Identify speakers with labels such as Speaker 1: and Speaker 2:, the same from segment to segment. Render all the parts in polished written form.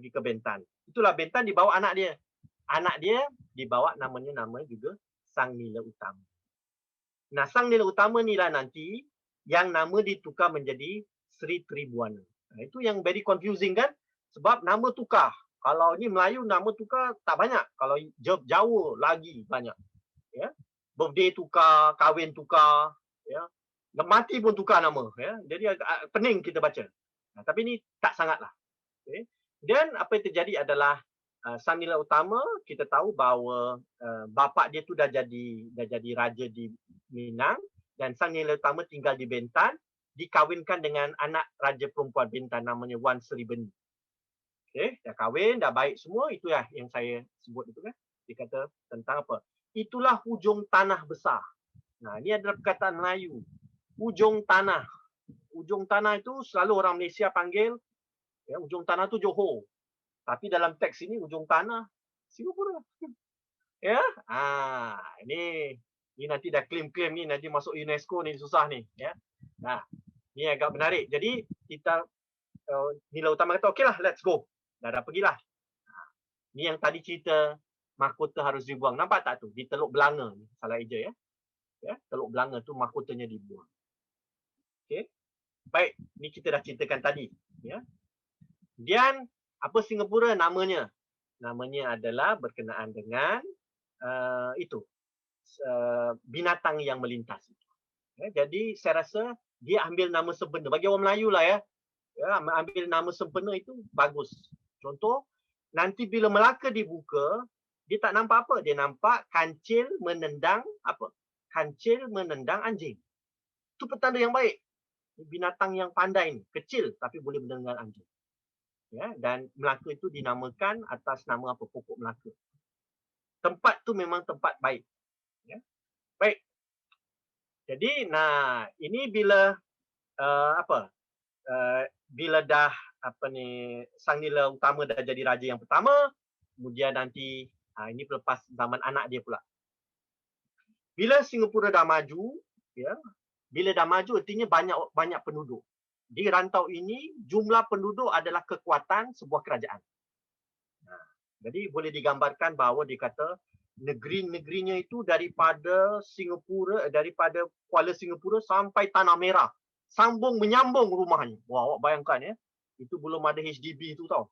Speaker 1: pergi ke Bentan. Itulah Bentan dibawa anak dia. Anak dia dibawa nama juga Sang Nila Utama. Nah, Sang Nila Utama ni lah nanti yang nama ditukar menjadi Sri Tribuana. Nah, itu yang very confusing kan? Sebab nama tukar. Kalau ni Melayu nama tukar tak banyak. Kalau Jawa lagi banyak. Ya. Birthday tukar, kahwin tukar, ya. Mati pun tukar nama, ya. Jadi agak pening kita baca. Nah, tapi ni tak sangatlah. Okay. Dan apa yang terjadi adalah Sang Nila Utama kita tahu bahawa bapa dia tu dah jadi raja di Minang dan Sang Nila Utama tinggal di Bentan, dikahwinkan dengan anak raja perempuan Bentan namanya Wan Sri Beni. Okey, dah kahwin, dah baik semua, itulah yang saya sebut itu kan. Dia kata tentang apa? Itulah hujung tanah besar. Nah, ini adalah perkataan Melayu. Hujung tanah. Hujung tanah itu selalu orang Malaysia panggil ya, ujung tanah tu Johor. Tapi dalam teks ini ujung tanah Singapura. Ya. Ini nanti dah klaim-klaim ni nanti masuk UNESCO ni susah ni, ya. Nah, ni agak menarik. Jadi kita Nila Utama kata okeylah, let's go. Dah pergilah. Ni yang tadi cerita mahkota harus dibuang. Nampak tak tu? Di Teluk Belanga ni, salah eja ya. Ya, Teluk Belanga tu mahkotanya dibuang. Okey. Baik, ni kita dah ceritakan tadi, ya. Dan apa Singapura namanya? Namanya adalah berkenaan dengan binatang yang melintas. Ya, jadi saya rasa dia ambil nama sempena. Bagi orang Melayu lah ya. Ya, ambil nama sempena itu bagus. Contoh, nanti bila Melaka dibuka, dia tak nampak apa? Dia nampak kancil menendang apa? Kancil menendang anjing. Itu petanda yang baik. Binatang yang pandai ni, kecil tapi boleh menendang anjing. Ya, dan Melaka itu dinamakan atas nama apa? Pokok Melaka. Tempat tu memang tempat baik. Ya. Baik. Jadi, nah ini bila bila dah Sang Nila Utama dah jadi raja yang pertama, kemudian nanti ini lepas zaman anak dia pula. Bila Singapura dah maju, ya, bila dah maju artinya banyak penduduk. Di rantau ini jumlah penduduk adalah kekuatan sebuah kerajaan. Nah, jadi boleh digambarkan bahawa dikata negeri-negerinya itu daripada Kuala Singapura sampai Tanah Merah. Menyambung rumahnya. Wah, awak bayangkan ya. Itu belum ada HDB itu tau.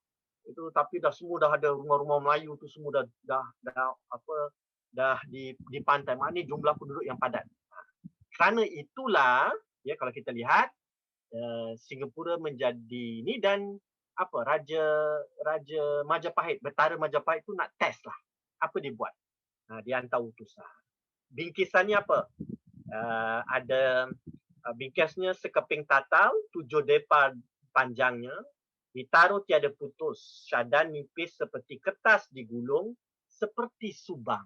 Speaker 1: Itu tapi semua dah ada rumah-rumah Melayu tu semua dah di pantai. Maknanya jumlah penduduk yang padat. Kerana itulah ya kalau kita lihat Singapura menjadi ini dan Raja Majapahit, Betara Majapahit tu nak test lah. Apa dia buat? Dia hantar utusan. Bingkisannya apa? Ada bingkasnya sekeping tatal, 7 depa panjangnya, ditaruh tiada putus, syadan nipis seperti kertas digulung, seperti subang.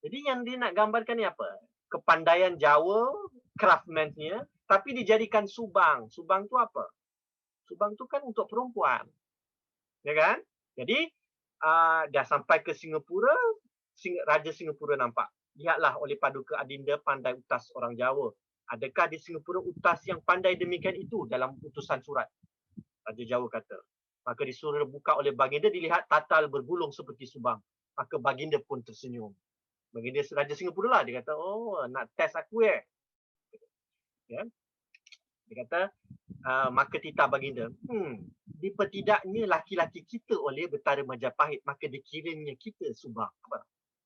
Speaker 1: Jadi yang dia nak gambarkan ni apa? Kepandaian Jawa, craftsman-nya, tapi dijadikan subang. Subang tu apa? Subang tu kan untuk perempuan. Ya kan? Jadi, dah sampai ke Singapura, Raja Singapura nampak. Lihatlah oleh Paduka Adinda pandai utas orang Jawa. Adakah di Singapura utas yang pandai demikian itu dalam utusan surat? Raja Jawa kata. Maka disuruh buka oleh Baginda, dilihat tatal bergulung seperti subang. Maka Baginda pun tersenyum. Baginda Raja Singapura lah. Dia kata, oh nak test aku ya. Dia kata, maka titah Baginda, dipertidaknya laki-laki kita oleh Betara Majapahit, maka dikirimnya kita subang.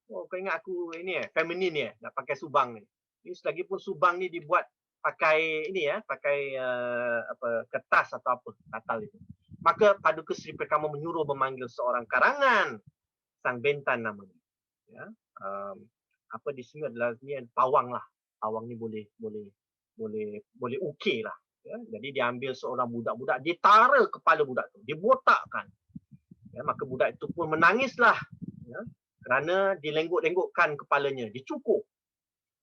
Speaker 1: Oh, kau ingat aku ini feminin nak pakai subang ni. Ini selagi pun subang ni dibuat pakai ini pakai kertas atau apa tatal itu. Maka Paduka Seri Perkama menyuruh memanggil seorang karangan Sang Bentan namanya. Ya. Di sini adalah ni pawang lah. Pawang ni boleh ukir lah. Ya. Jadi dia ambil seorang budak-budak, dia tara kepala budak tu, dia botakkan. Ya, maka budak itu pun menangislah. Ya. Kerana dilengguk-lenggukkan kepalanya, dicukur.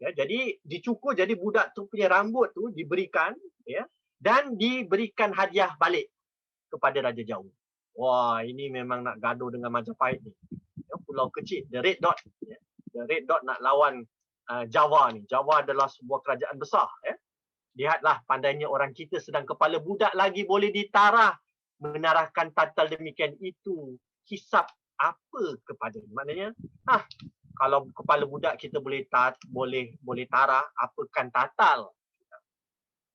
Speaker 1: Ya, jadi dicukur, jadi budak tu punya rambut tu diberikan, ya, dan diberikan hadiah balik kepada Raja Jawa. Wah, ini memang nak gaduh dengan Majapahit ni. Ya, pulau kecil, the Red Dot. Ya. The Red Dot nak lawan Java ni. Java adalah sebuah kerajaan besar. Ya. Lihatlah pandainya orang kita, sedang kepala budak lagi boleh ditarah menarahkan tatal demikian itu hisap apa kepada maknanya kalau kepala budak kita boleh tarah apakan tatal.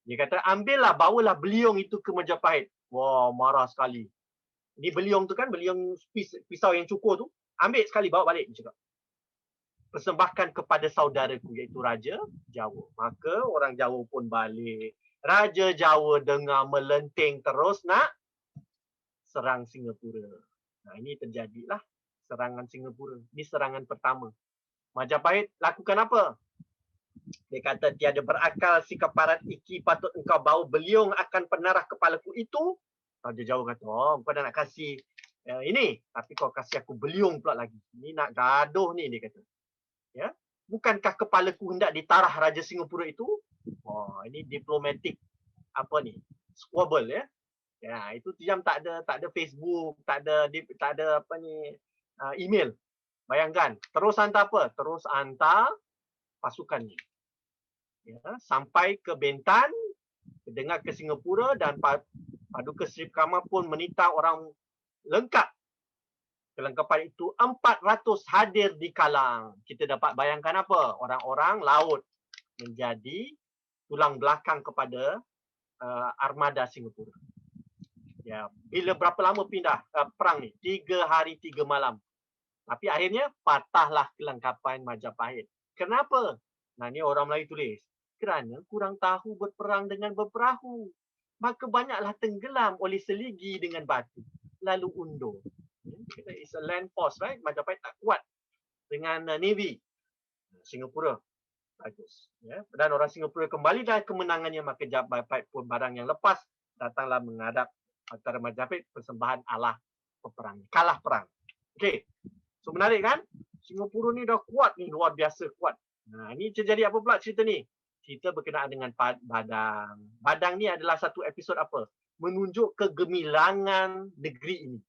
Speaker 1: Dia kata ambillah bawalah beliung itu ke Majapahit. Wah, marah sekali. Ini beliung tu kan, beliung pisau yang cukur tu, ambil sekali bawa balik dia cakap. Persembahkan kepada saudaraku iaitu Raja Jawa. Maka orang Jawa pun balik. Raja Jawa dengar melenting terus nak serang Singapura. Nah, ini terjadilah serangan Singapura. Ini serangan pertama. Majapahit lakukan apa? Dia kata tiada berakal si keparat iki, patut engkau bawa beliung akan penarah kepalaku itu. Raja Jawa kata, oh kau dah nak kasih ini, tapi kau kasih aku beliung pula lagi. Ini nak gaduh ni, dia kata. Ya, bukankah kepalaku hendak ditarah Raja Singapura itu? Oh, ini diplomatik apa ni? Squabble ya. Ya, itu jam tak ada Facebook, tak ada apa ni email. Bayangkan, terus hantar apa? Terus hantar pasukannya. Ya, sampai ke Bentan, dengar ke Singapura dan Paduka Seri Kamar pun menita orang lengkap. Kelengkapan itu 400 hadir di Kalang. Kita dapat bayangkan apa? Orang-orang laut menjadi tulang belakang kepada armada Singapura. Ya, bila berapa lama pindah perang ni? 3 hari 3 malam. Tapi akhirnya patahlah kelengkapan Majapahit. Kenapa? Nah, ni orang Melayu tulis. Kerana kurang tahu berperang dengan berperahu. Maka banyaklah tenggelam oleh seligi dengan batu. Lalu undur. It's a land force, right? Majapahit tak kuat dengan Navy. Singapura bagus. Ya. Dan orang Singapura kembali dari kemenangannya, maka Majapahit pun barang yang lepas datanglah menghadap antara Majapahit persembahan Allah peperang. Kalah perang. Okey. So menarik kan? Singapura ni dah kuat ni, luar biasa kuat. Nah, ini terjadi apa pula cerita ni? Cerita berkenaan dengan Badang. Badang ni adalah satu episod apa? Menunjuk kegemilangan negeri ini.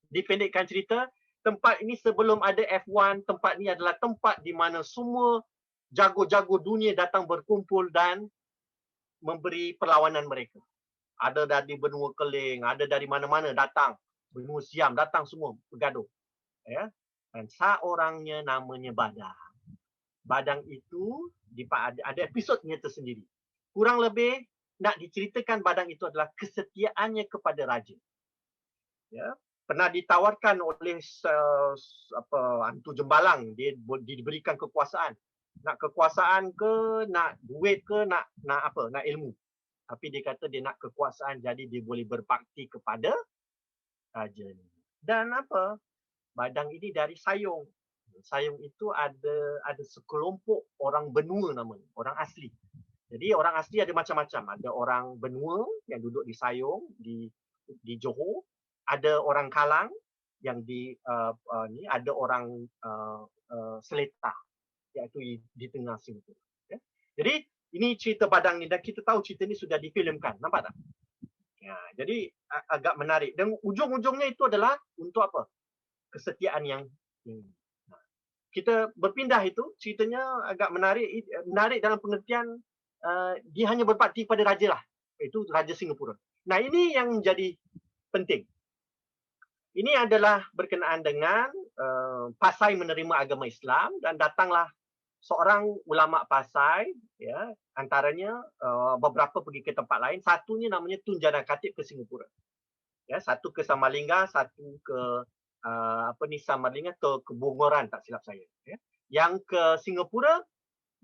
Speaker 1: Dipendekkan cerita, tempat ini sebelum ada F1, tempat ini adalah tempat di mana semua jago-jago dunia datang berkumpul dan memberi perlawanan mereka. Ada dari benua Keling, ada dari mana-mana datang. Benua Siam datang semua bergaduh. Ya. Dan seorangnya namanya Badang. Badang itu ada episodnya tersendiri. Kurang lebih nak diceritakan Badang itu adalah kesetiaannya kepada raja. Ya. Pernah ditawarkan oleh Hantu Jembalang, dia diberikan kekuasaan. Nak kekuasaan ke, nak duit ke, nak apa? Nak ilmu. Tapi dia kata dia nak kekuasaan, jadi dia boleh berbakti kepada raja ni. Dan apa? Badang ini dari Sayong. Sayong itu ada sekelompok orang benua namanya, orang asli. Jadi orang asli ada macam-macam. Ada orang benua yang duduk di Sayong, di Johor. Ada orang Kalang yang ada orang Seletar, iaitu di tengah Singapura. Ya. Jadi ini cerita Badang ni, dan kita tahu cerita ni sudah difilmkan, nampak tak? Ya, jadi agak menarik. Dan ujung-ujungnya itu adalah untuk apa? Kesetiaan yang kita berpindah itu, ceritanya agak menarik dalam pengertian dia hanya berbakti pada raja lah. Itu Raja Singapura. Nah, ini yang menjadi penting. Ini adalah berkenaan dengan Pasai menerima agama Islam, dan datanglah seorang ulama Pasai, ya, antaranya beberapa pergi ke tempat lain. Satunya namanya Tun Jana Khatib ke Singapura. Ya, satu ke Samarinda, satu ke Samarinda ke Bungoran, tak silap saya. Ya. Yang ke Singapura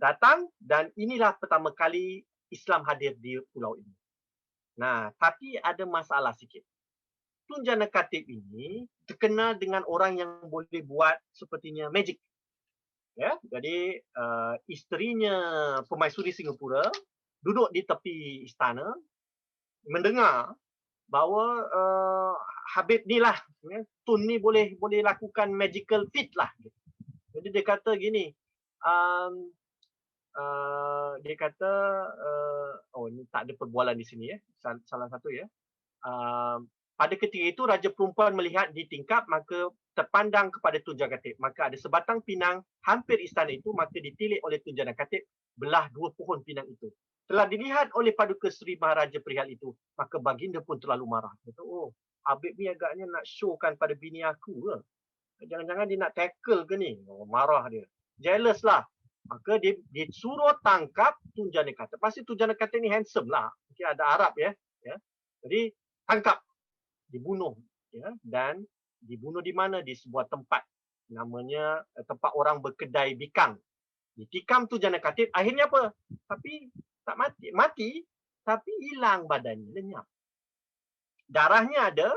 Speaker 1: datang, dan inilah pertama kali Islam hadir di pulau ini. Nah, tapi ada masalah sikit. Tun Jana Khatib ini terkenal dengan orang yang boleh buat sepertinya magic. Ya, jadi isterinya Permaisuri Singapura duduk di tepi istana mendengar bahawa Habib ni lah, ya, Tun ni boleh lakukan magical feat lah. Jadi dia kata gini, dia kata, ini tak ada perbualan di sini ya, salah satu ya. Pada ketika itu Raja Perempuan melihat di tingkap, maka terpandang kepada Tun Jana Khatib. Maka ada sebatang pinang hampir istana itu, maka ditilik oleh Tun Jana Khatib, belah 2 pohon pinang itu. Telah dilihat oleh Paduka Seri Maharaja perihal itu, maka baginda pun terlalu marah. Kata, oh, Habib ni agaknya nak showkan pada bini aku ke? Jangan-jangan dia nak tackle ke ni? Oh, marah dia. Jealous lah. Maka dia suruh tangkap Tunjana Kata. Pasti Tunjana Kata ni handsome lah. Okay, ada Arab ya. Jadi tangkap, dibunuh. Ya. Dan dibunuh di mana? Di sebuah tempat. Namanya tempat orang berkedai bikang. Ditikam Tunjana Kata. Akhirnya apa? Tapi tak mati. Mati, tapi hilang badannya. Lenyap. Darahnya ada,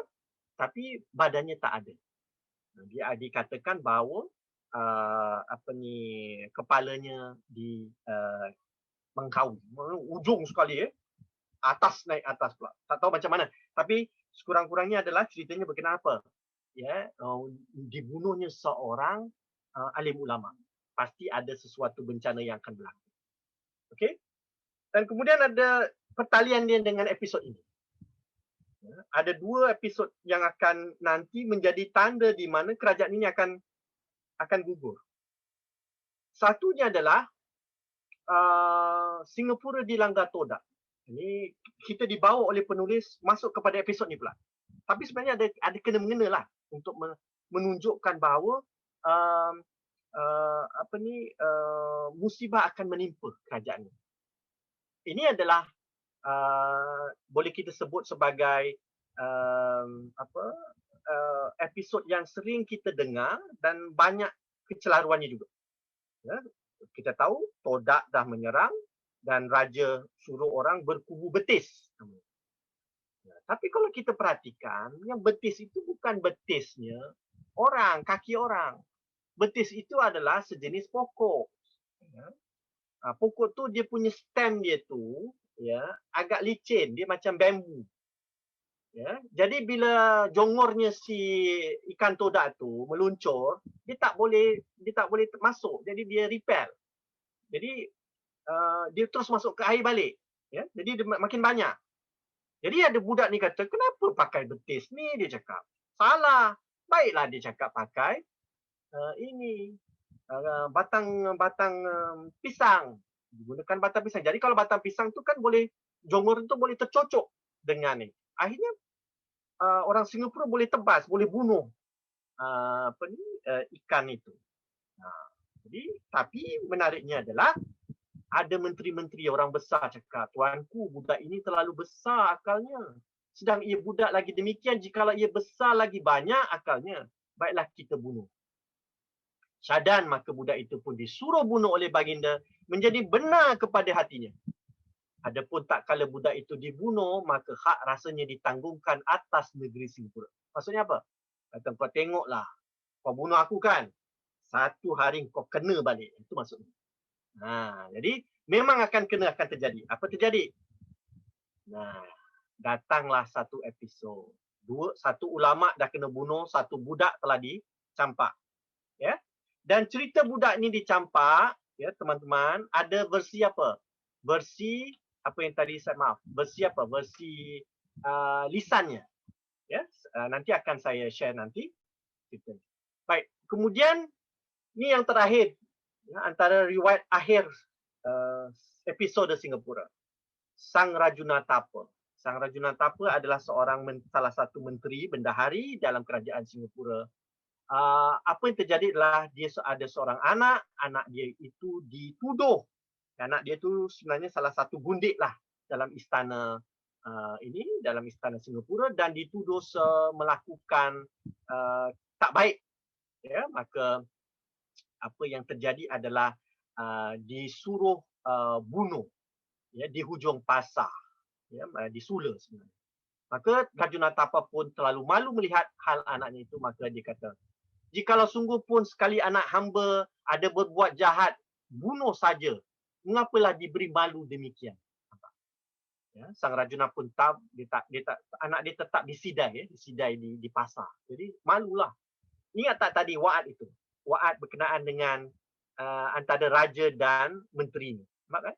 Speaker 1: tapi badannya tak ada. Dia dikatakan bahawa kepalanya di mengkau, ujung sekali atas naik atas pula. Tak tahu macam mana. Tapi sekurang-kurangnya adalah ceritanya berkenaan apa? Dibunuhnya seorang alim ulama. Pasti ada sesuatu bencana yang akan berlaku. Okey? Dan kemudian ada pertalian dia dengan episod ini. Ada 2 episod yang akan nanti menjadi tanda di mana kerajaan ini akan gugur. Satunya adalah Singapura dilanggar todak. Ini kita dibawa oleh penulis masuk kepada episod ni pula. Tapi sebenarnya ada kena-mengena lah untuk menunjukkan bahawa musibah akan menimpa kerajaan ini. Ini adalah boleh kita sebut sebagai episod yang sering kita dengar dan banyak kecelaruannya juga. Ya, kita tahu todak dah menyerang dan raja suruh orang berkubu betis. Ya, tapi kalau kita perhatikan, yang betis itu bukan betisnya orang, kaki orang. Betis itu adalah sejenis pokok. Ya. Pokok tu dia punya stem dia tu agak licin, dia macam bambu. Ya, jadi bila jongornya si ikan todak tu meluncur, dia tak boleh masuk, jadi dia repel. Jadi dia terus masuk ke air balik. Ya, jadi dia makin banyak. Jadi ada budak ni kata, kenapa pakai betis ni? Dia cakap, salah. Baiklah dia cakap pakai batang pisang. Gunakan batang pisang. Jadi kalau batang pisang tu kan boleh, jongor tu boleh tercocok dengan ni. Akhirnya orang Singapura boleh tebas, boleh bunuh ikan itu. Jadi tapi menariknya adalah ada menteri-menteri orang besar cakap, tuanku, budak ini terlalu besar akalnya. Sedang ia budak lagi demikian, jikalau ia besar lagi banyak akalnya, baiklah kita bunuh. Syadan, maka budak itu pun disuruh bunuh oleh baginda, menjadi benar kepada hatinya. Adapun tak kala budak itu dibunuh, maka hak rasanya ditanggungkan atas negeri Singapura. Maksudnya apa? Kata, kau tengoklah, kau bunuh aku kan? Satu hari kau kena balik. Itu maksudnya. Jadi memang akan terjadi. Apa terjadi? Datanglah satu episod. Satu ulama dah kena bunuh, satu budak telah dicampak. Ya. Dan cerita budak ni dicampak, ya teman-teman, ada versi apa? Versi apa yang tadi saya versi apa? Versi lisannya. Ya, nanti akan saya share nanti. Baik, kemudian ni yang terakhir, ya, antara riwayat akhir episode Singapura. Sang Rajunatapa. Sang Rajunatapa adalah salah satu menteri bendahari dalam kerajaan Singapura. Apa yang terjadi adalah dia ada seorang anak dia itu dituduh. Anak dia itu sebenarnya salah satu gundik lah dalam istana dalam istana Singapura, dan dituduh melakukan tak baik. Ya, maka apa yang terjadi adalah disuruh bunuh, ya, di hujung pasar, ya, di Sula sebenarnya. Maka Rajunatapa pun terlalu malu melihat hal anaknya itu, maka dia kata, jikalau sungguh pun sekali anak hamba ada berbuat jahat, bunuh saja. Mengapalah diberi malu demikian? Ya, Sang Rajuna pun anak dia tetap disidai di pasar. Jadi malulah. Ingat tak tadi wa'ad itu? Wa'ad berkenaan dengan antara raja dan menteri. Nampak kan?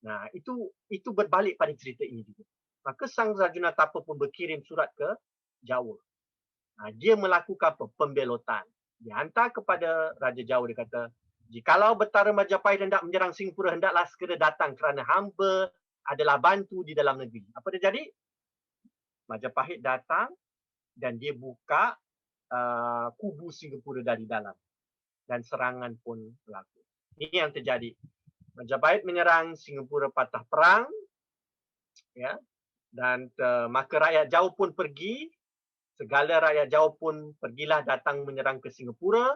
Speaker 1: Nah, itu berbalik pada cerita ini juga. Maka Sang Rajunatapa pun berkirim surat ke Jawa. Dia melakukan pembelotan. Dia hantar kepada Raja Jawa, dia kata, jikalau Betara Majapahit hendak menyerang Singapura, hendaklah segera datang kerana hamba adalah bantu di dalam negeri. Apa terjadi? Majapahit datang dan dia buka kubu Singapura dari dalam. Dan serangan pun berlaku. Ini yang terjadi. Majapahit menyerang, Singapura patah perang, ya, dan maka rakyat Jawa pun pergi, segala rakyat Jawa pun pergilah datang menyerang ke Singapura,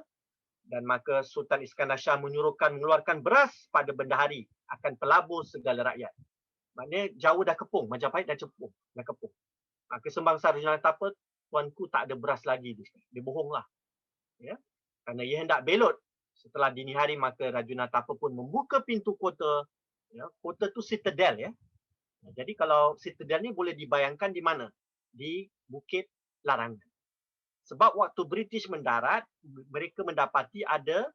Speaker 1: dan maka Sultan Iskandar Shah mengeluarkan beras pada bendahari akan pelabur segala rakyat. Maknanya Jawa dah kepung, Majapahit dah kepung. Maka Sembangsa Raja Tapa, tuanku tak ada beras lagi. Dia bohonglah. Ya. Kerana ia hendak belot. Setelah dini hari, maka Rajuna Tapa pun membuka pintu kota. Ya. Kota tu citadel. Ya. Jadi kalau citadel ni boleh dibayangkan di mana? Di Bukit Larangan. Sebab waktu British mendarat, mereka mendapati ada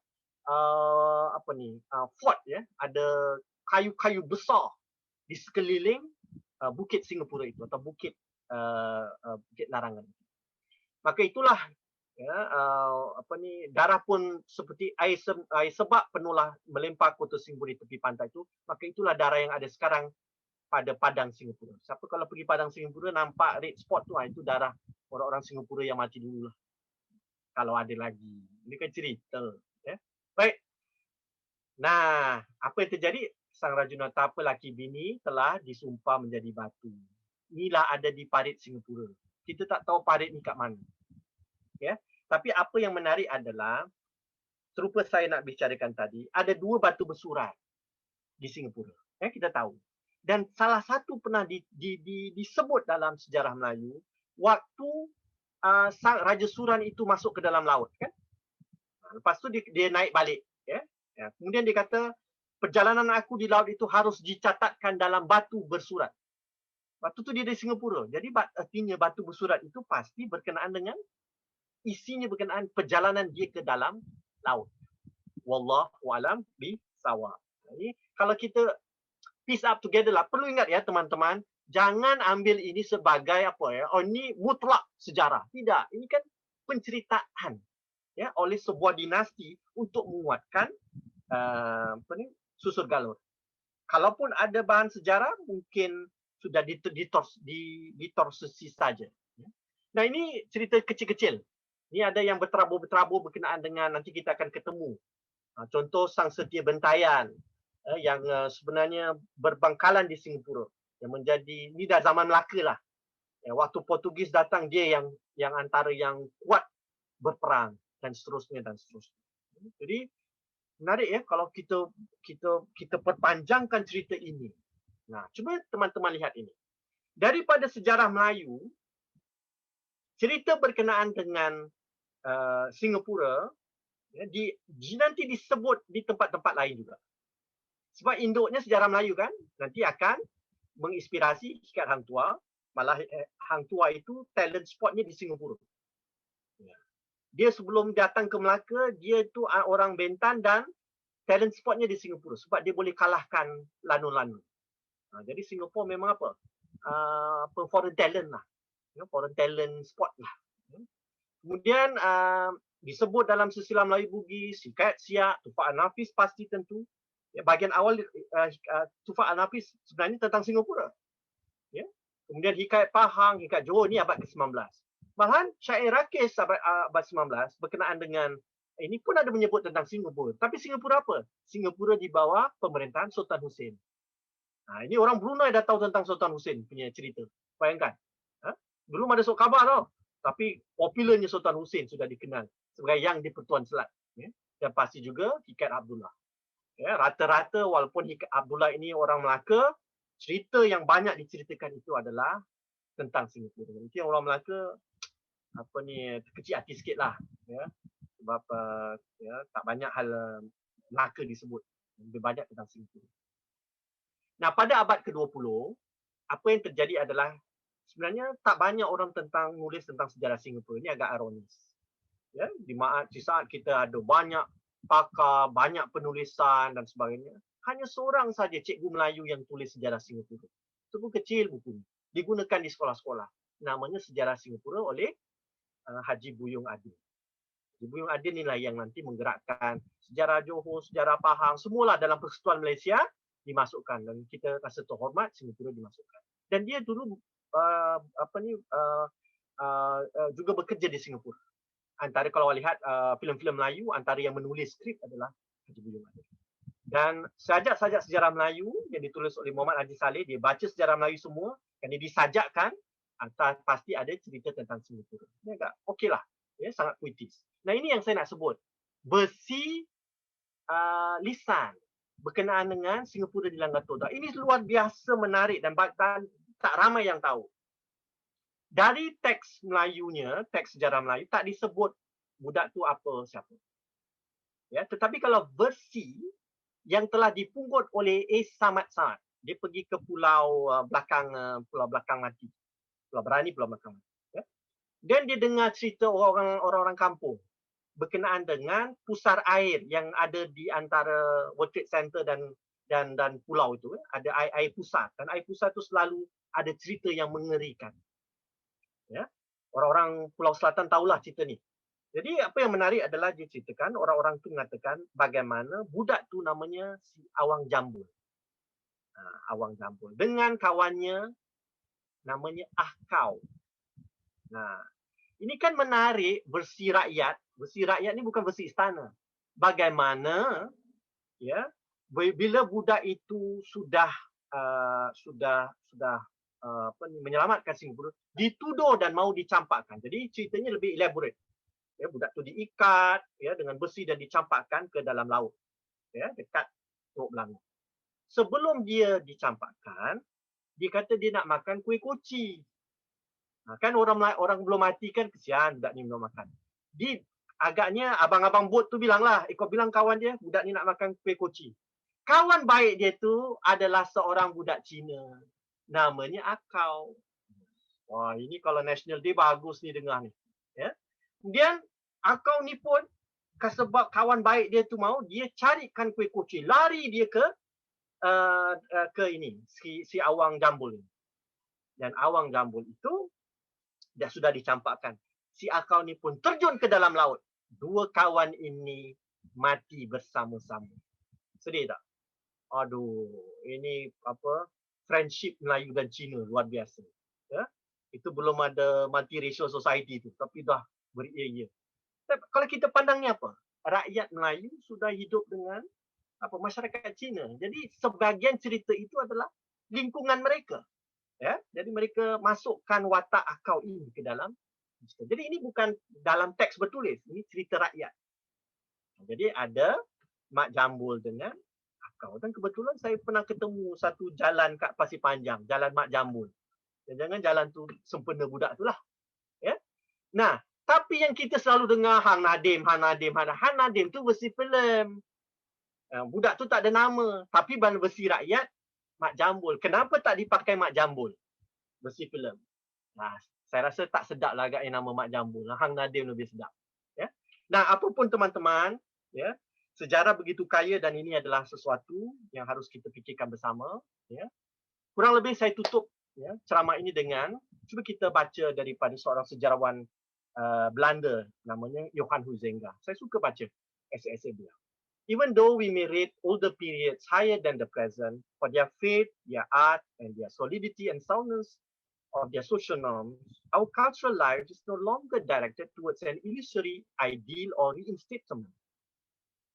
Speaker 1: fort, ya, ada kayu-kayu besar di sekeliling Bukit Singapura itu atau Bukit Larangan. Maka itulah, ya, darah pun seperti air sebab penuhlah melempar kota Singapura di tepi pantai itu. Maka itulah darah yang ada sekarang pada Padang Singapura. Siapa kalau pergi Padang Singapura nampak red spot tu, itu darah orang-orang Singapura yang mati dulu lah. Kalau ada lagi. Ini kan cerita. Ya. Baik. Nah, apa yang terjadi? Sang Rajuna Tapa laki bini telah disumpah menjadi batu. Inilah ada di parit Singapura. Kita tak tahu parit ni kat mana. Ya. Tapi apa yang menarik adalah, serupa saya nak bicarakan tadi, ada 2 batu bersurat di Singapura. Ya, kita tahu. Dan salah satu pernah disebut dalam sejarah Melayu, waktu sang Raja Suran itu masuk ke dalam laut. Kan? Lepas tu dia naik balik. Ya? Ya. Kemudian dia kata, perjalanan aku di laut itu harus dicatatkan dalam batu bersurat. Waktu tu dia dari Singapura. Jadi artinya batu bersurat itu pasti berkenaan dengan isinya berkenaan perjalanan dia ke dalam laut. Wallahu a'lam bishawab. Jadi kalau kita piece up together lah, perlu ingat ya teman-teman, jangan ambil ini sebagai apa ya, oh ini mutlak sejarah. Tidak, ini kan penceritaan ya oleh sebuah dinasti untuk menguatkan susur galur. Kalaupun ada bahan sejarah, mungkin sudah ditorsesi saja. Nah, ini cerita kecil-kecil. Ini ada yang berterabur-terabur berkenaan dengan nanti kita akan ketemu. Contoh Sang Setia Bentayan yang sebenarnya berbangkalan di Singapura. Yang menjadi, ini dah zaman Melaka lah. Waktu Portugis datang, dia yang antara yang kuat berperang dan seterusnya dan seterusnya. Jadi menarik ya kalau kita perpanjangkan cerita ini. Nah, cuba teman-teman lihat ini. Daripada sejarah Melayu, cerita berkenaan dengan Singapura ya, nanti disebut di tempat-tempat lain juga. Sebab induknya sejarah Melayu kan, nanti akan menginspirasi Hikat Hang Tuah. Malah Hang Tuah itu talent spotnya di Singapura. Dia sebelum datang ke Melaka, dia itu orang Bentan dan talent spotnya di Singapura. Sebab dia boleh kalahkan lanun-lanun. Jadi Singapura memang apa? Foreign talent lah. Foreign talent spot lah. Kemudian disebut dalam silsilah Melayu Bugis, Hikayat Siak, Tufaq An-Nafis pasti tentu. Ya, bahagian awal Tufaq An-Nafis sebenarnya tentang Singapura. Ya. Kemudian Hikayat Pahang, Hikayat Johor ni abad ke-19. Malahan syair rakis abad 19 berkenaan dengan ini pun ada menyebut tentang Singapura. Tapi Singapura apa? Singapura di bawah pemerintahan Sultan Hussein. Ini orang Brunei dah tahu tentang Sultan Hussein punya cerita. Bayangkan. Belum ada surat khabar tau. Tapi popularnya Sultan Hussein sudah dikenal sebagai Yang di-Pertuan Selat. Ya. Dan pasti juga Hikayat Abdullah. Ya, rata-rata walaupun Hikayat Abdullah ini orang Melaka, cerita yang banyak diceritakan itu adalah tentang Singapura. Mungkin orang Melaka kecil hati sikit lah. Ya. Sebab ya, tak banyak hal Melaka disebut. Lebih banyak tentang Singapura. Nah, pada abad ke-20, apa yang terjadi adalah sebenarnya tak banyak orang nulis tentang sejarah Singapura. Ini agak ironis. Ya, di saat kita ada banyak pakar, banyak penulisan dan sebagainya, hanya seorang saja cikgu Melayu yang tulis sejarah Singapura. Itu pun kecil buku. Digunakan di sekolah-sekolah. Namanya Sejarah Singapura oleh Haji Buyung Adin. Haji Buyung Adin inilah yang nanti menggerakkan sejarah Johor, sejarah Pahang, semualah dalam Persekutuan Malaysia dimasukkan dan kita rasa terhormat Singapura dimasukkan. Dan dia dulu juga bekerja di Singapura. Antara kalau lihat filem-filem Melayu, antara yang menulis skrip adalah Haji Buyung Adik. Dan sajak-sajak sejarah Melayu yang ditulis oleh Muhammad Haji Saleh, dia baca sejarah Melayu semua dan dia disajakkan, pasti ada cerita tentang Singapura. Ini agak okeylah, ya, sangat puitis. Nah, ini yang saya nak sebut. Versi lisan berkenaan dengan Singapura di Langgar Todak. Ini luar biasa menarik dan tak ramai yang tahu. Dari teks Melayunya, teks sejarah Melayu, tak disebut budak tu apa, siapa. Ya, tetapi kalau versi yang telah dipungut oleh A. Samad Saad, dia pergi ke pulau belakang mati. Pulau Berani, pulau belakang mati. Ya. Dan dia dengar cerita orang-orang kampung berkenaan dengan pusar air yang ada di antara World Trade Center dan pulau itu. Ada air pusat. Dan air pusat itu selalu ada cerita yang mengerikan. Ya. Orang-orang Pulau Selatan tahulah cerita ni. Jadi apa yang menarik adalah dia ceritakan, orang-orang tu mengatakan bagaimana budak tu namanya si Awang Jambul. Awang Jambul. Dengan kawannya namanya Ahkau. Nah, ini kan menarik versi rakyat. Versi rakyat ni bukan versi istana. Bagaimana ya bila budak itu sudah menyelamatkan Singapura, dituduh dan mau dicampakkan. Jadi ceritanya lebih elaborate. Ya, budak tu diikat ya dengan besi dan dicampakkan ke dalam laut. Ya, dekat Teluk Belanga. Sebelum dia dicampakkan, dia kata dia nak makan kuih koci. Kan orang belum mati kan, kesian budak ni belum makan. Agaknya abang-abang bot tu bilanglah, kau bilang kawan dia, budak ni nak makan kuih koci. Kawan baik dia tu adalah seorang budak Cina. Namanya Akau. Wah, ini kalau National Day bagus ni dengar ni. Ya. Kemudian Akau ni pun sebab kawan baik dia tu mau, dia carikan kuih koci. Lari dia ke ini, si Awang Jambul ni. Dan Awang Jambul itu dah sudah dicampakkan. Si Akau ni pun terjun ke dalam laut. Dua kawan ini mati bersama-sama. Sedih tak? Aduh, ini friendship Melayu dan Cina luar biasa. Ya? Itu belum ada multiracial society tu, tapi dah beria-ia. Kalau kita pandangnya apa? Rakyat Melayu sudah hidup dengan masyarakat Cina. Jadi sebahagian cerita itu adalah lingkungan mereka. Ya, jadi mereka masukkan watak Akau ini ke dalam. Jadi ini bukan dalam teks bertulis, ini cerita rakyat. Jadi ada Mak Jambul dengan Akau. Dan kebetulan saya pernah ketemu satu jalan kat Pasir Panjang, Jalan Mak Jambul. Jangan jalan tu sempena budak tu lah. Ya? Nah, tapi yang kita selalu dengar Hang Nadim tu versi filem. Budak tu tak ada nama. Tapi versi rakyat, Mak Jambul. Kenapa tak dipakai Mak Jambul? Versi filem. Nah, saya rasa tak sedap lah agaknya nama Mak Jambul. Hang Nadim lebih sedap. Ya? Nah, apapun teman-teman, ya, sejarah begitu kaya dan ini adalah sesuatu yang harus kita fikirkan bersama. Ya. Kurang lebih saya tutup ceramah ini dengan, cuba kita baca daripada seorang sejarawan Belanda, namanya Johan Huizinga. Saya suka baca esei-esei beliau. Even though we may rate older periods higher than the present, for their faith, their art, and their solidity and soundness of their social norms, our cultural life is no longer directed towards an illusory ideal or reinstatement.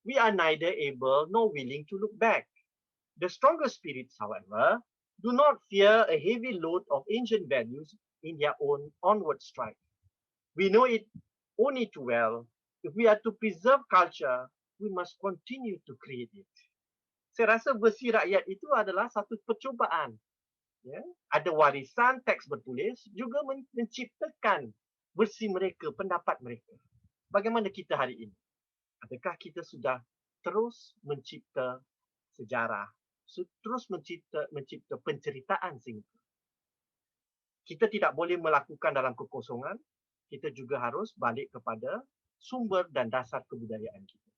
Speaker 1: We are neither able nor willing to look back. The stronger spirits, however, do not fear a heavy load of ancient values in their own onward stride. We know it only too well. If we are to preserve culture, we must continue to create it. Saya rasa versi rakyat itu adalah satu percubaan. Ya, ada warisan teks bertulis, juga menciptakan versi mereka, pendapat mereka. Bagaimana kita hari ini? Adakah kita sudah terus mencipta sejarah, terus mencipta penceritaan Singapura? Kita tidak boleh melakukan dalam kekosongan, kita juga harus balik kepada sumber dan dasar kebudayaan kita,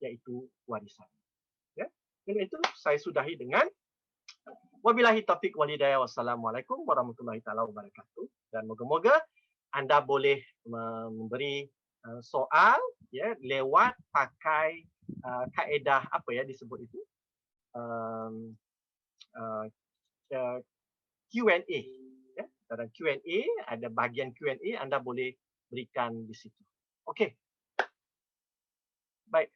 Speaker 1: iaitu warisan. Ya? Dan itu saya sudahi dengan wabillahi taufiq wal hidayah. Wassalamualaikum warahmatullahi taala wabarakatuh. Dan moga-moga anda boleh memberi soal ya lewat pakai kaedah apa ya disebut itu uh, Q&A. Ya. Dalam Q&A, ada bahagian Q&A, anda boleh berikan di situ. Okey. Baik,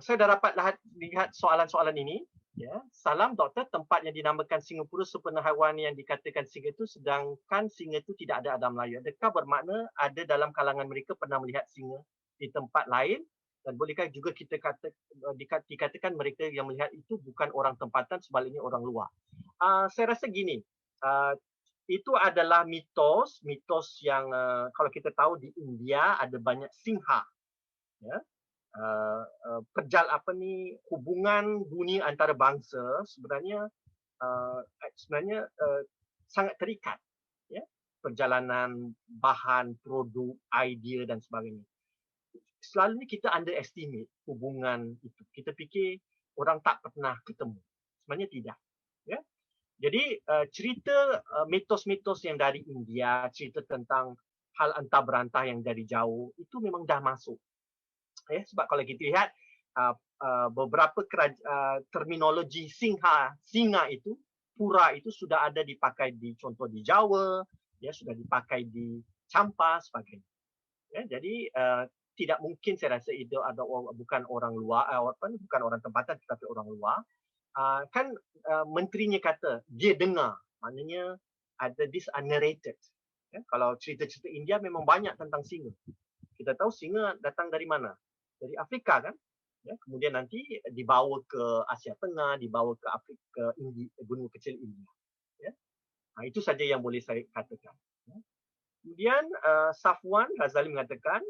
Speaker 1: saya dah dapat lihat soalan-soalan ini. Ya. Salam doktor, tempat yang dinamakan Singapura sempena haiwan yang dikatakan singa itu, sedangkan singa itu tidak ada Melayu. Adakah bermakna ada dalam kalangan mereka pernah melihat singa di tempat lain? Dan bolehkah juga kita dikatakan mereka yang melihat itu bukan orang tempatan, sebaliknya orang luar? Saya rasa gini, itu adalah mitos yang kalau kita tahu di India ada banyak singha. Ya. Hubungan dunia antara bangsa sebenarnya sangat terikat, ya, perjalanan bahan, produk, idea dan sebagainya. Selalunya kita underestimate hubungan itu. Kita fikir orang tak pernah ketemu. Sebenarnya tidak, ya. Jadi cerita mitos-mitos yang dari India, cerita tentang hal antah berantah yang dari jauh itu memang dah masuk. Sebab kalau kita lihat beberapa terminologi singa itu, pura itu sudah ada dipakai contoh di Jawa, ya, sudah dipakai di Champa sebagainya. Ya, jadi tidak mungkin saya rasa itu ada bukan orang luar, bukan orang tempatan tetapi orang luar. Menterinya kata dia dengar, maknanya ada this narrated. Ya, kalau cerita-cerita India memang banyak tentang singa. Kita tahu singa datang dari mana? Dari Afrika kan? Ya, kemudian nanti dibawa ke Asia Tengah, dibawa ke Afrika, benua kecil India. Ya. Itu saja yang boleh saya katakan. Ya. Kemudian Safwan Razali mengatakan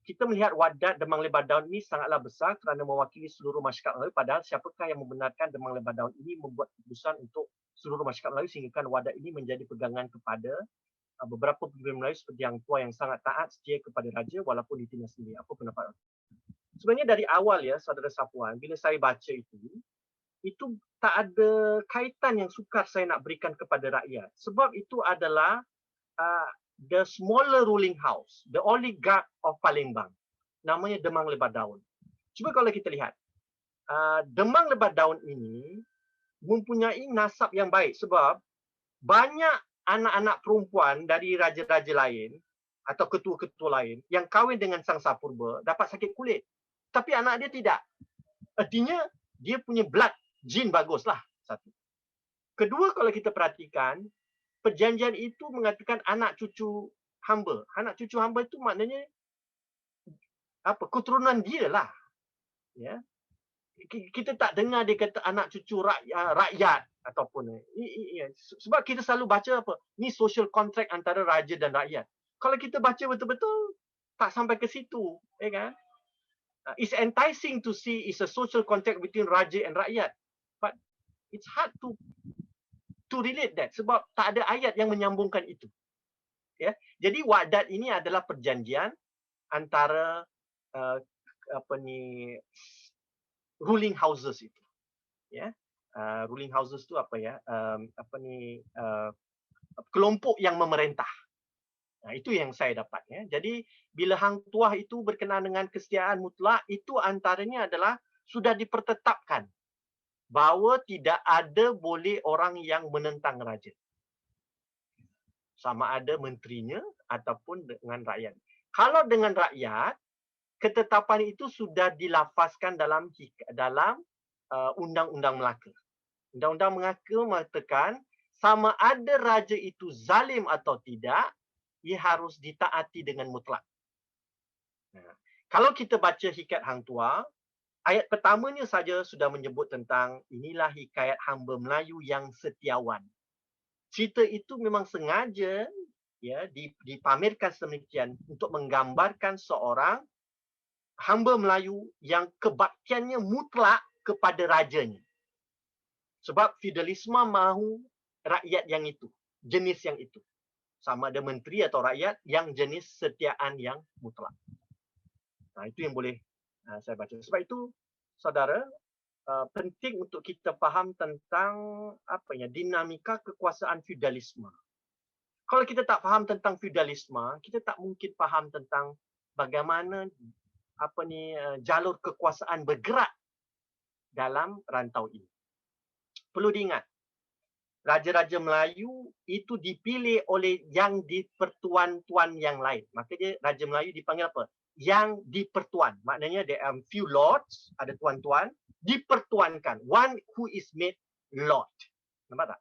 Speaker 1: kita melihat wadat demang lebar daun ini sangatlah besar kerana mewakili seluruh masyarakat Melayu. Padahal siapakah yang membenarkan demang lebar daun ini membuat keputusan untuk seluruh masyarakat Melayu sehingga wadat ini menjadi pegangan kepada beberapa pemimpin Melayu seperti Yang Tua yang sangat taat setia kepada raja walaupun ditindas sendiri. Apa pendapat? Sebenarnya dari awal ya, saudara Safwan, bila saya baca itu tak ada kaitan yang sukar saya nak berikan kepada rakyat. Sebab itu adalah the smaller ruling house, the oligarch of Palembang. Namanya Demang Lebar Daun. Cuba kalau kita lihat, Demang Lebar Daun ini mempunyai nasab yang baik sebab banyak anak-anak perempuan dari raja-raja lain atau ketua-ketua lain yang kahwin dengan Sang Sapurba dapat sakit kulit. Tapi anak dia tidak. Artinya dia punya blood gene baguslah. Satu. Kedua, kalau kita perhatikan, perjanjian itu mengatakan anak cucu hamba. Anak cucu hamba itu maknanya apa? Keturunan dia lah. Ya. Kita tak dengar dia kata anak cucu rakyat ataupun sebab kita selalu baca apa? Ni social contract antara raja dan rakyat. Kalau kita baca betul-betul tak sampai ke situ, ya kan? It's enticing to see it's a social contract between raja and rakyat. But it's hard to relate that sebab tak ada ayat yang menyambungkan itu. Ya. Jadi wadat ini adalah perjanjian antara ruling houses itu. Ya. Ruling houses tu apa ya? Kelompok yang memerintah. Nah, itu yang saya dapat ya. Jadi bila hang tuah itu berkenaan dengan kesetiaan mutlak, itu antaranya adalah sudah dipertetapkan bahawa tidak ada boleh orang yang menentang raja. Sama ada menterinya ataupun dengan rakyat. Kalau dengan rakyat, ketetapan itu sudah dilafazkan dalam Undang-Undang Melaka. Undang-Undang Melaka mengatakan sama ada raja itu zalim atau tidak, ia harus ditaati dengan mutlak. Nah, kalau kita baca Hikayat Hang Tuah, ayat pertamanya saja sudah menyebut tentang inilah hikayat hamba Melayu yang setiawan. Cerita itu memang sengaja ya dipamerkan sedemikian untuk menggambarkan seorang hamba Melayu yang kebaktiannya mutlak kepada rajanya. Sebab feudalisme mahu rakyat yang itu, jenis yang itu. Sama ada menteri atau rakyat yang jenis setiaan yang mutlak. Nah, itu yang boleh saya baca. Sebab itu, saudara, penting untuk kita faham tentang dinamika kekuasaan feudalisme. Kalau kita tak faham tentang feudalisme, kita tak mungkin faham tentang bagaimana jalur kekuasaan bergerak dalam rantau ini. perlu diingat, raja-raja Melayu itu dipilih oleh yang dipertuan-tuan yang lain. Maka dia Raja Melayu dipanggil apa? Yang dipertuan. Maknanya there are few lords, ada tuan-tuan, dipertuankan. One who is made lord. Nampak tak?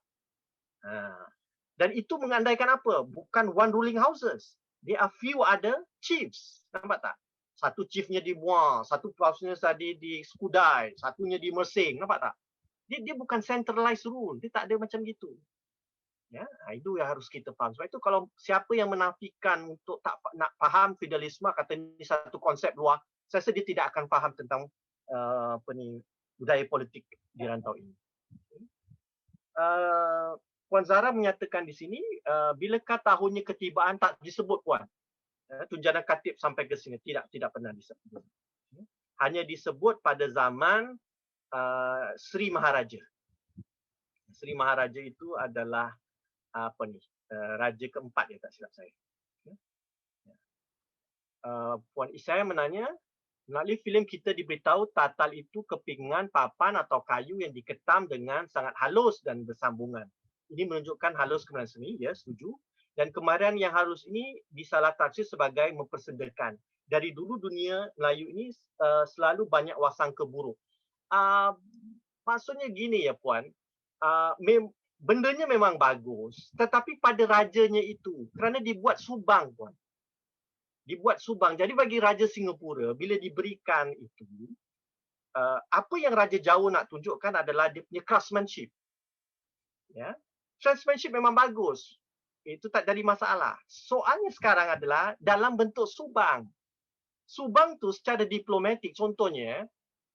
Speaker 1: Dan itu mengandaikan apa? Bukan one ruling houses. There are few other chiefs. Nampak tak? Satu chiefnya di Muar, satu pausnya tadi di Skudai, satunya di Mersing. Nampak tak? Dia bukan centralized rule. Dia tak ada macam gitu. Ya, itu yang harus kita faham. Sebab itu kalau siapa yang menafikan untuk tak nak faham feudalisme, kata ini satu konsep luar, saya rasa dia tidak akan faham tentang budaya politik di rantau ini. Puan Zara menyatakan di sini, bilakah tahunnya ketibaan tak disebut Puan? Tunjangan Katib sampai ke sini tidak pernah disebut. Hanya disebut pada zaman Sri Maharaja. Sri Maharaja itu adalah raja keempat ya, tak silap saya. Puan Isaya menanya, melalui filem kita diberitahu tatal itu kepingan papan atau kayu yang diketam dengan sangat halus dan bersambungan. Ini menunjukkan halus kemudian seni, ya, setuju. Dan kemarin yang halus ini disalah tafsir sebagai mempersedakan. Dari dulu dunia Melayu ini selalu banyak wasangka buruk. Maksudnya gini ya Puan, bendanya memang bagus, tetapi pada rajanya itu, kerana dibuat subang Puan. Dibuat subang. Jadi bagi Raja Singapura, bila diberikan itu, apa yang Raja Jawa nak tunjukkan adalah dia punya craftsmanship. Ya, craftsmanship memang bagus. Itu tak jadi masalah. Soalnya sekarang adalah dalam bentuk subang. Subang tu secara diplomatik, contohnya,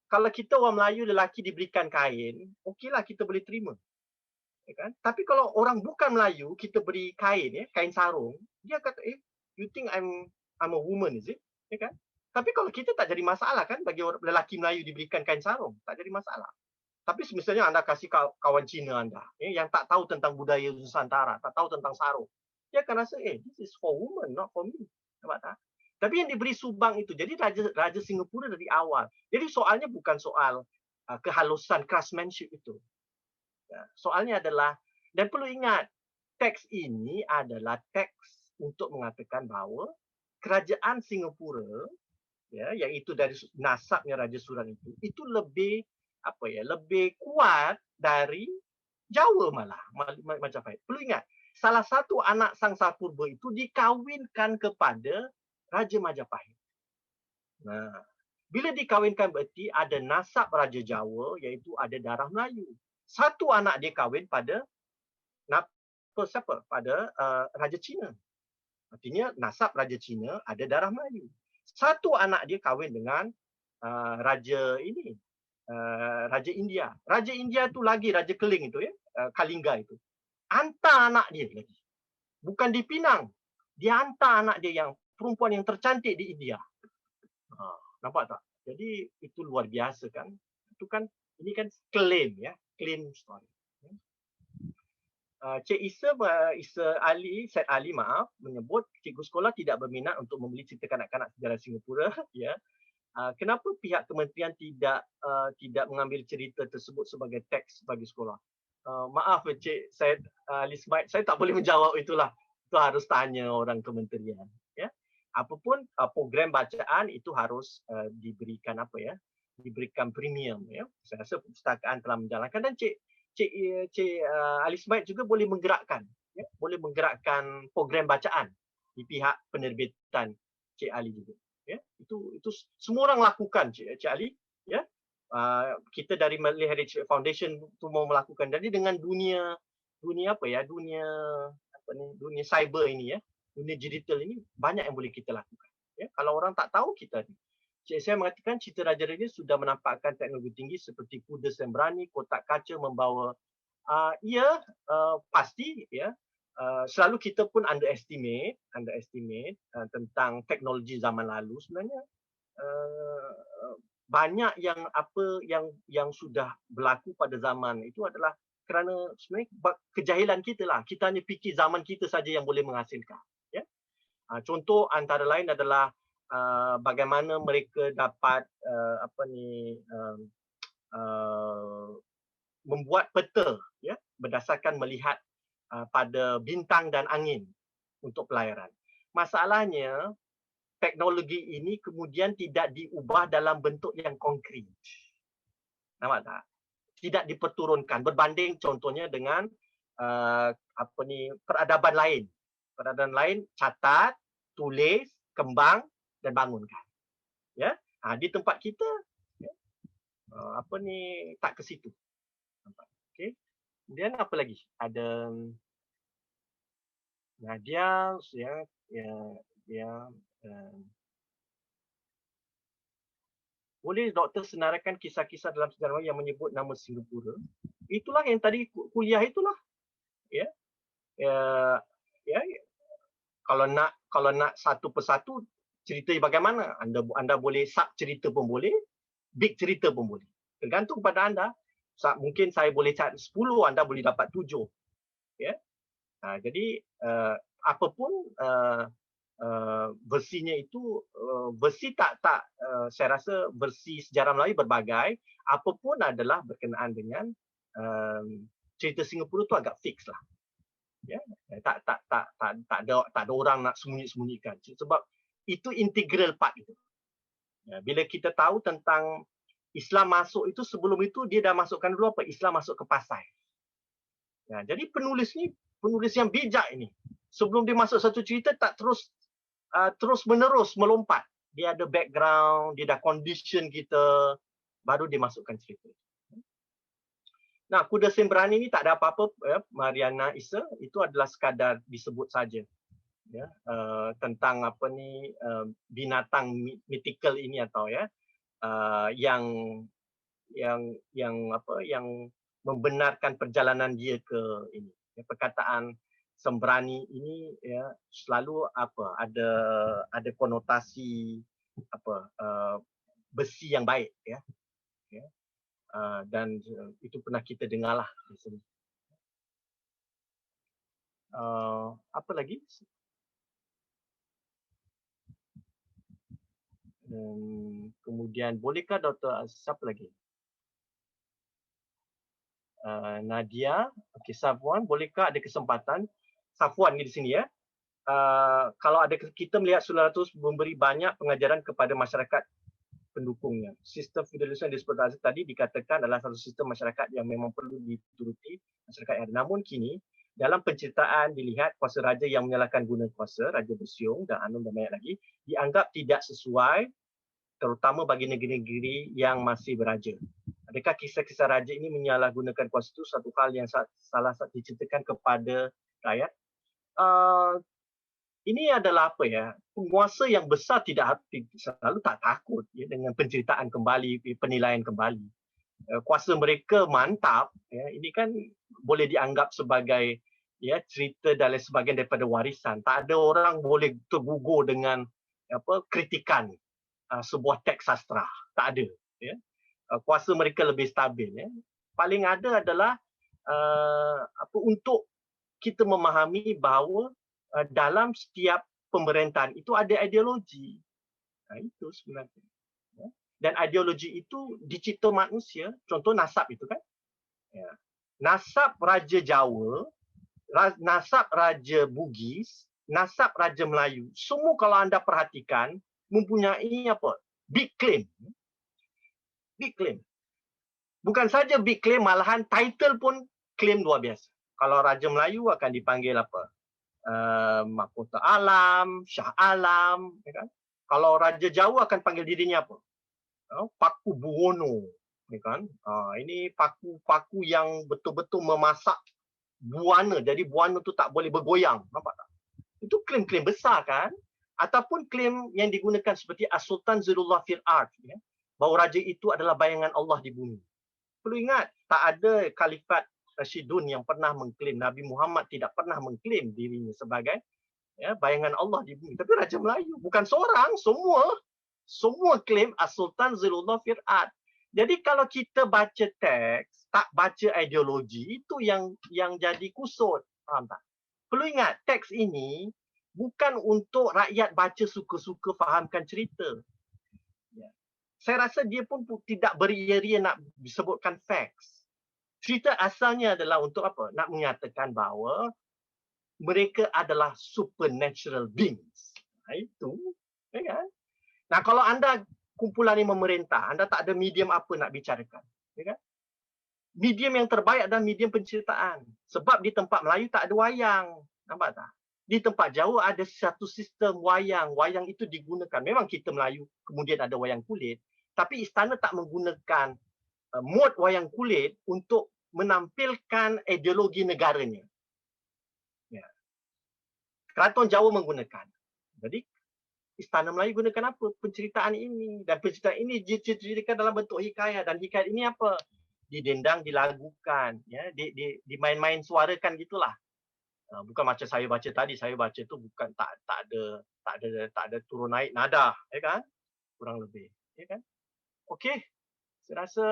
Speaker 1: kalau kita orang Melayu lelaki diberikan kain, okeylah kita boleh terima. Ya kan? Tapi kalau orang bukan Melayu, kita beri kain, ya, kain sarung, dia kata, you think I'm a woman, is it? Ya kan? Tapi kalau kita tak jadi masalah kan bagi orang lelaki Melayu diberikan kain sarung, tak jadi masalah. Tapi misalnya anda kasih kawan Cina anda, yang tak tahu tentang budaya Nusantara, tak tahu tentang sarung, dia akan rasa, this is for women, not for me. Nampak tak? Tapi yang diberi subang itu, jadi Raja Singapura dari awal. Jadi soalnya bukan soal kehalusan craftsmanship itu. Ya, soalnya adalah, dan perlu ingat, teks ini adalah teks untuk mengatakan bahawa kerajaan Singapura, ya, yang itu dari nasabnya Raja Suran itu lebih lebih kuat dari Jawa malah Majapahit. Perlu ingat, salah satu anak Sangsa Purba itu dikawinkan kepada Raja Majapahit. Nah, bila dikawinkan berarti ada nasab Raja Jawa, iaitu ada darah Melayu. Satu anak dia kahwin pada siapa? Pada Raja Cina. Artinya nasab Raja Cina ada darah Melayu. Satu anak dia kahwin dengan Raja ini, Raja India. Raja India tu lagi Raja Keling itu, ya, Kalingga itu. Hantar anak dia lagi. Bukan di Pinang. Dia hantar anak dia yang perempuan yang tercantik di India. Nampak tak? Jadi itu luar biasa kan? Itu kan, ini kan claim, ya, claim story. Cik Isa Ali, Said Ali menyebut cikgu sekolah tidak berminat untuk membeli cerita kanak-kanak sejarah Singapura. Ya, kenapa pihak kementerian tidak mengambil cerita tersebut sebagai teks bagi sekolah? Maaf Cik Said Ali Smite, saya tak boleh menjawab itulah. Itu harus tanya orang kementerian. Ya, apapun program bacaan itu harus diberikan diberikan premium. Ya, saya rasa perpustakaan telah menjalankan dan Cik Ali Smite juga boleh menggerakkan, ya, boleh menggerakkan program bacaan di pihak penerbitan Cik Ali juga. Ya, itu semua orang lakukan Cik Ali. Ya, kita dari Malay Heritage Foundation tu mau melakukan. Jadi dengan dunia cyber ini, ya, dunia digital ini banyak yang boleh kita lakukan. Ya, kalau orang tak tahu kita. Cik saya mengatakan cerita Raja-Raja sudah menampakkan teknologi tinggi seperti kuda sembrani, kotak kaca membawa. Pasti, ya. Selalu kita pun underestimate tentang teknologi zaman lalu. Sebenarnya banyak yang sudah berlaku pada zaman itu adalah kerana sebenarnya kejahilan kita lah. Kita hanya fikir zaman kita saja yang boleh menghasilkan. Ya. Contoh antara lain adalah bagaimana mereka dapat membuat peta ya berdasarkan melihat pada bintang dan angin untuk pelayaran. Masalahnya teknologi ini kemudian tidak diubah dalam bentuk yang konkret. Nampak tak? Tidak diperturunkan berbanding contohnya dengan peradaban lain. Peradaban lain catat, tulis, kembang dan bangunkan. Ya. Di tempat kita ya, tak ke situ. Nampak. Okey. Kemudian apa lagi? Ada Nadia ya boleh doktor senaraikan kisah-kisah dalam sejarah yang menyebut nama Singapura? Itulah yang tadi kuliah itulah. Ya. Ya, kalau nak satu persatu cerita bagaimana, anda boleh sub cerita pun boleh, big cerita pun boleh. Tergantung pada anda. Mungkin saya boleh cari 10, anda boleh dapat 7. Ya. Jadi apapun versinya itu, versi saya rasa versi sejarah Melayu berbagai, apapun adalah berkenaan dengan cerita Singapura tu agak fix lah. Ya, tak ada orang nak sembunyi-sembunyikan sebab itu integral part itu. Ya, bila kita tahu tentang Islam masuk itu, sebelum itu dia dah masukkan dulu apa, Islam masuk ke Pasai. Ya, jadi penulis yang bijak ini. Sebelum dia masuk satu cerita tak terus menerus melompat. Dia ada background, dia dah condition kita, baru dia masukkan cerita. Nah, kuda sembrani ni tak ada apa-apa, Mariana Isa, itu adalah sekadar disebut saja. Ya, tentang binatang mythical ini atau ya yang membenarkan perjalanan dia ke ini. Ya, perkataan sembrani ini ya selalu ada konotasi besi yang baik ya. Ya. Dan itu pernah kita dengarlah di sini. Apa lagi? Kemudian bolehkah Dr. siapa lagi? Nadia, okey, Safwan, bolehkah ada kesempatan Safwan ni di sini ya? Kalau ada kita melihat Saudara Ratus memberi banyak pengajaran kepada masyarakat pendukungnya. Sistem feudalisme yang disebut tadi dikatakan adalah satu sistem masyarakat yang memang perlu dituruti masyarakat yang ada. Namun kini dalam penceritaan dilihat kuasa raja yang menyalahkan guna kuasa, Raja Bersiung dan Anum dan banyak lagi, dianggap tidak sesuai terutama bagi negeri-negeri yang masih beraja. Adakah kisah-kisah raja ini menyalahgunakan kuasa itu satu hal yang salah diceritakan kepada rakyat? Ini adalah apa ya, penguasa yang besar selalu tak takut ya, dengan penceritaan kembali, penilaian kembali. Kuasa mereka mantap, ya, ini kan boleh dianggap sebagai ya cerita dan sebagian daripada warisan. Tak ada orang boleh tergugur dengan kritikan sebuah teks sastra. Tak ada. Ya. Kuasa mereka lebih stabil. Ya. Paling ada adalah untuk kita memahami bahawa dalam setiap pemerintahan itu ada ideologi. Itu sebenarnya. Ya. Dan ideologi itu dicipta manusia. Contoh nasab itu kan. Ya. Nasab Raja Jawa, nasab Raja Bugis, nasab Raja Melayu. Semua kalau anda perhatikan mempunyai big claim. Big claim. Bukan saja big claim, malahan title pun claim luar biasa. Kalau Raja Melayu akan dipanggil Mahkota Alam, Shah Alam, ya kan? Kalau Raja Jawa akan panggil dirinya apa? Paku Buwono, ya kan? Ini paku yang betul-betul memasak buana. Jadi buana tu tak boleh bergoyang, nampak tak? Itu klaim-klaim besar kan? Ataupun klaim yang digunakan seperti As-Sultan Zilullah fil Ard, ya? Bahawa raja itu adalah bayangan Allah di bumi. Perlu ingat, tak ada Khalifat Rashidun yang pernah mengklaim, Nabi Muhammad tidak pernah mengklaim dirinya sebagai bayangan Allah di bumi. Tapi Raja Melayu, bukan seorang, semua klaim As-Sultan Zilullah fil Ard. Jadi kalau kita baca teks, tak baca ideologi, itu yang jadi kusut. Faham tak? Perlu ingat, teks ini bukan untuk rakyat baca suka-suka fahamkan cerita. Saya rasa dia pun tidak beria-ria nak disebutkan facts. Cerita asalnya adalah untuk apa? Nak menyatakan bahawa mereka adalah supernatural beings. Itu, ya kan? Nah, kalau anda kumpulan yang memerintah, anda tak ada medium apa nak bicarakan, ya kan? Medium yang terbaik adalah medium penceritaan. Sebab di tempat Melayu tak ada wayang. Nampak tak? Di tempat jauh ada satu sistem wayang. Wayang itu digunakan. Memang kita Melayu kemudian ada wayang kulit. Tapi istana tak menggunakan mod wayang kulit untuk menampilkan ideologi negaranya. Ya. Keraton Jawa menggunakan. Jadi Istana Melayu gunakan apa? Penceritaan ini. Dan penceritaan ini diceritakan dalam bentuk hikayat. Dan hikayat ini apa? Didendang, dilagukan. Ya? Dimain-main suarakan gitulah. Bukan macam saya baca tadi. Saya baca tu bukan tak ada turun naik nada. Ya kan? Kurang lebih. Ya kan? Okey. Saya rasa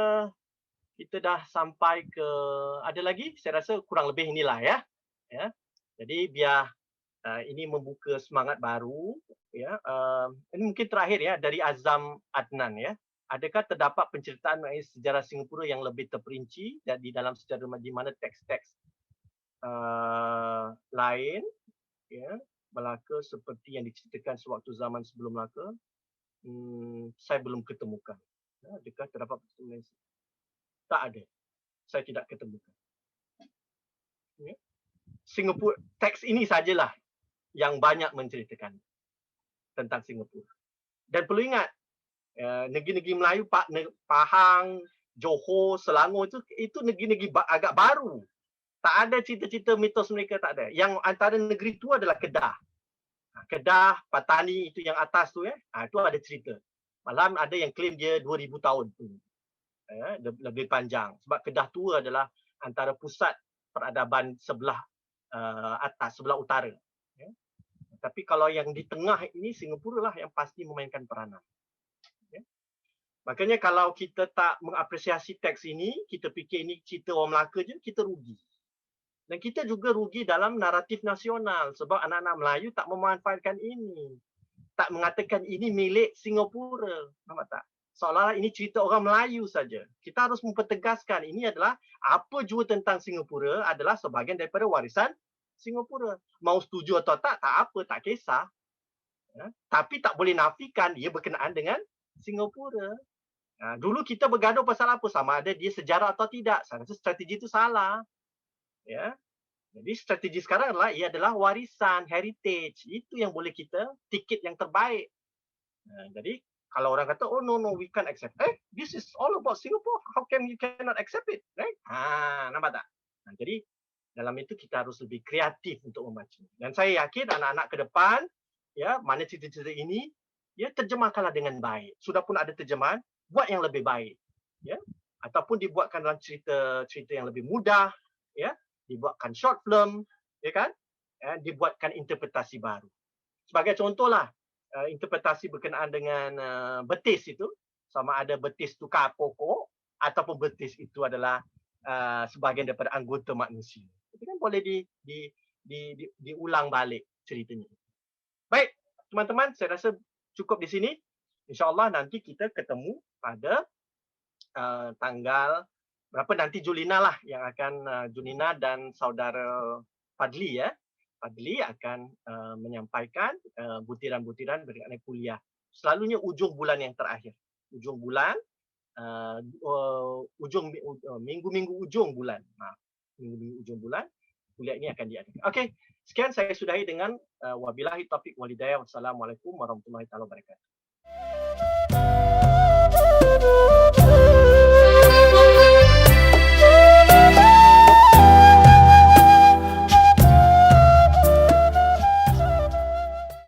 Speaker 1: kita dah sampai ke... Ada lagi? Saya rasa kurang lebih inilah ya. Ya. Jadi biar ini membuka semangat baru, ya. Ini mungkin terakhir ya dari Azam Adnan ya. Adakah terdapat penceritaan mengenai sejarah Singapura yang lebih terperinci dan di dalam sejarah di mana teks-teks lain ya Melaka seperti yang diceritakan sewaktu zaman sebelum Melaka? Saya belum ketemukan. Adakah terdapat penceritaan? Tak ada. Saya tidak ketemukan. Ya. Singapura, teks ini sajalah yang banyak menceritakan tentang Singapura. Dan perlu ingat, negeri-negeri Melayu, Pahang, Johor, Selangor itu negeri-negeri agak baru. Tak ada cerita-cerita mitos mereka, tak ada. Yang antara negeri itu adalah Kedah. Kedah, Patani itu yang atas tu ya, itu ada cerita. Malam ada yang claim dia 2000 tahun tu. Lebih panjang. Sebab Kedah tu adalah antara pusat peradaban sebelah atas, sebelah utara. Tapi kalau yang di tengah ini, Singapura lah yang pasti memainkan peranan. Ya. Makanya kalau kita tak mengapresiasi teks ini, kita fikir ini cerita orang Melaka je, kita rugi. Dan kita juga rugi dalam naratif nasional. Sebab anak-anak Melayu tak memanfaatkan ini. Tak mengatakan ini milik Singapura. Nampak tak? Seolah-olah ini cerita orang Melayu saja. Kita harus mempertegaskan ini adalah apa jua tentang Singapura adalah sebahagian daripada warisan Singapura. Mau setuju atau tak apa, tak kisah. Ya. Tapi tak boleh nafikan ia berkenaan dengan Singapura. Dulu kita bergaduh pasal apa? Sama ada dia sejarah atau tidak. Saya rasa strategi itu salah. Ya. Jadi strategi sekarang adalah ia adalah warisan, heritage. Itu yang boleh kita tiket yang terbaik. Jadi kalau orang kata, oh no, we can't accept. This is all about Singapore. How can you cannot accept it? Right? Nampak tak? Jadi dalam itu kita harus lebih kreatif untuk membaca. Dan saya yakin anak-anak ke depan, ya, mana cerita-cerita ini, ya terjemahkanlah dengan baik. Sudah pun ada terjemahan, buat yang lebih baik, ya. Ataupun dibuatkan dalam cerita yang lebih mudah, ya. Dibuatkan short film, ya kan? Ya, dibuatkan interpretasi baru. Sebagai contohlah, interpretasi berkenaan dengan betis itu, sama ada betis tukar pokok ataupun betis itu adalah sebahagian daripada anggota manusia. Itu kan boleh diulang balik ceritanya. Baik, teman-teman, saya rasa cukup di sini. InsyaAllah nanti kita ketemu pada tanggal berapa nanti Julina lah yang akan Julina dan saudara Fadli ya. Fadli akan menyampaikan butiran-butiran berkenaan kuliah. Selalunya ujung bulan yang terakhir. Ujung bulan, minggu-minggu ujung bulan. Minggu-minggu ujung bulan, kuliah ini akan diadakan. Okey, sekian saya sudahi dengan wabillahi taufiq wal hidayah. Wassalamualaikum warahmatullahi wabarakatuh.